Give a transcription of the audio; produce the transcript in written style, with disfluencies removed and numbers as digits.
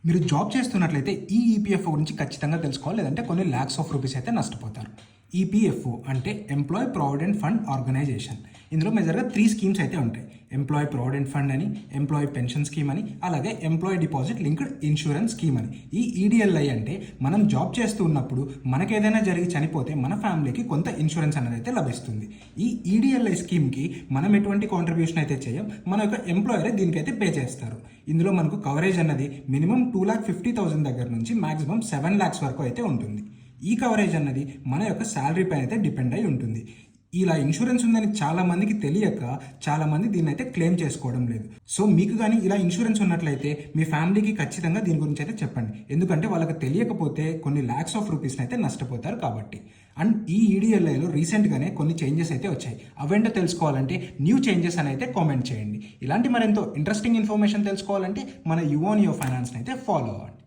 మీరు జాబ్ చేస్తున్నట్లయితే ఈ ఈపీఎఫ్ఓ గురించి ఖచ్చితంగా తెలుసుకోవాలి, లేదంటే కొన్ని ల్యాక్స్ ఆఫ్ రూపీస్ అయితే నష్టపోతారు. ఈపీఎఫ్ఓ అంటే ఎంప్లాయీ ప్రావిడెంట్ ఫండ్ ఆర్గనైజేషన్. ఇందులో మేజర్గా 3 స్కీమ్స్ అయితే ఉంటాయి. ఎంప్లాయీ ప్రావిడెంట్ ఫండ్ అని, ఎంప్లాయీ పెన్షన్ స్కీమ్ అని, అలాగే employee deposit linked insurance scheme అని. ఈ ఈడిఎల్ఐ అంటే మనం జాబ్ చేస్తూ ఉన్నప్పుడు మనకేదైనా జరిగి చనిపోతే మన ఫ్యామిలీకి కొంత ఇన్సూరెన్స్ అనేది అయితే లభిస్తుంది. ఈ ఈడిఎల్ఐ స్కీమ్కి మనం ఎటువంటి కాంట్రిబ్యూషన్ అయితే చేయం, మన యొక్క ఎంప్లాయరే దీనికైతే పే చేస్తారు. ఇందులో మనకు కవరేజ్ అన్నది మినిమం 2,50,000 దగ్గర నుంచి మాక్సిమం 7 lakhs వరకు అయితే ఉంటుంది. ఈ కవరేజ్ అన్నది మన యొక్క శాలరీ పైన అయితే డిపెండ్ అయి ఉంటుంది. ఇలా ఇన్సూరెన్స్ ఉందని చాలా మందికి తెలియక చాలా మంది దీన్ని అయితే క్లెయిమ్ చేసుకోవడం లేదు. సో మీకు కానీ ఇలా ఇన్సూరెన్స్ ఉన్నట్లయితే మీ ఫ్యామిలీకి ఖచ్చితంగా దీని గురించి అయితే చెప్పండి, ఎందుకంటే వాళ్ళకి తెలియకపోతే కొన్ని ల్యాక్స్ ఆఫ్ రూపీస్ని అయితే నష్టపోతారు కాబట్టి. అండ్ ఈ ఈడిఎల్ఐలో రీసెంట్గానే కొన్ని చేంజెస్ అయితే వచ్చాయి. అవేంటో తెలుసుకోవాలంటే న్యూ చేంజెస్ అని అయితే కామెంట్ చేయండి. ఇలాంటి మరెంతో ఇంట్రెస్టింగ్ ఇన్ఫర్మేషన్ తెలుసుకోవాలంటే మన యువోన్ యువర్ ఫైనాన్స్ని అయితే ఫాలో అవ్వండి.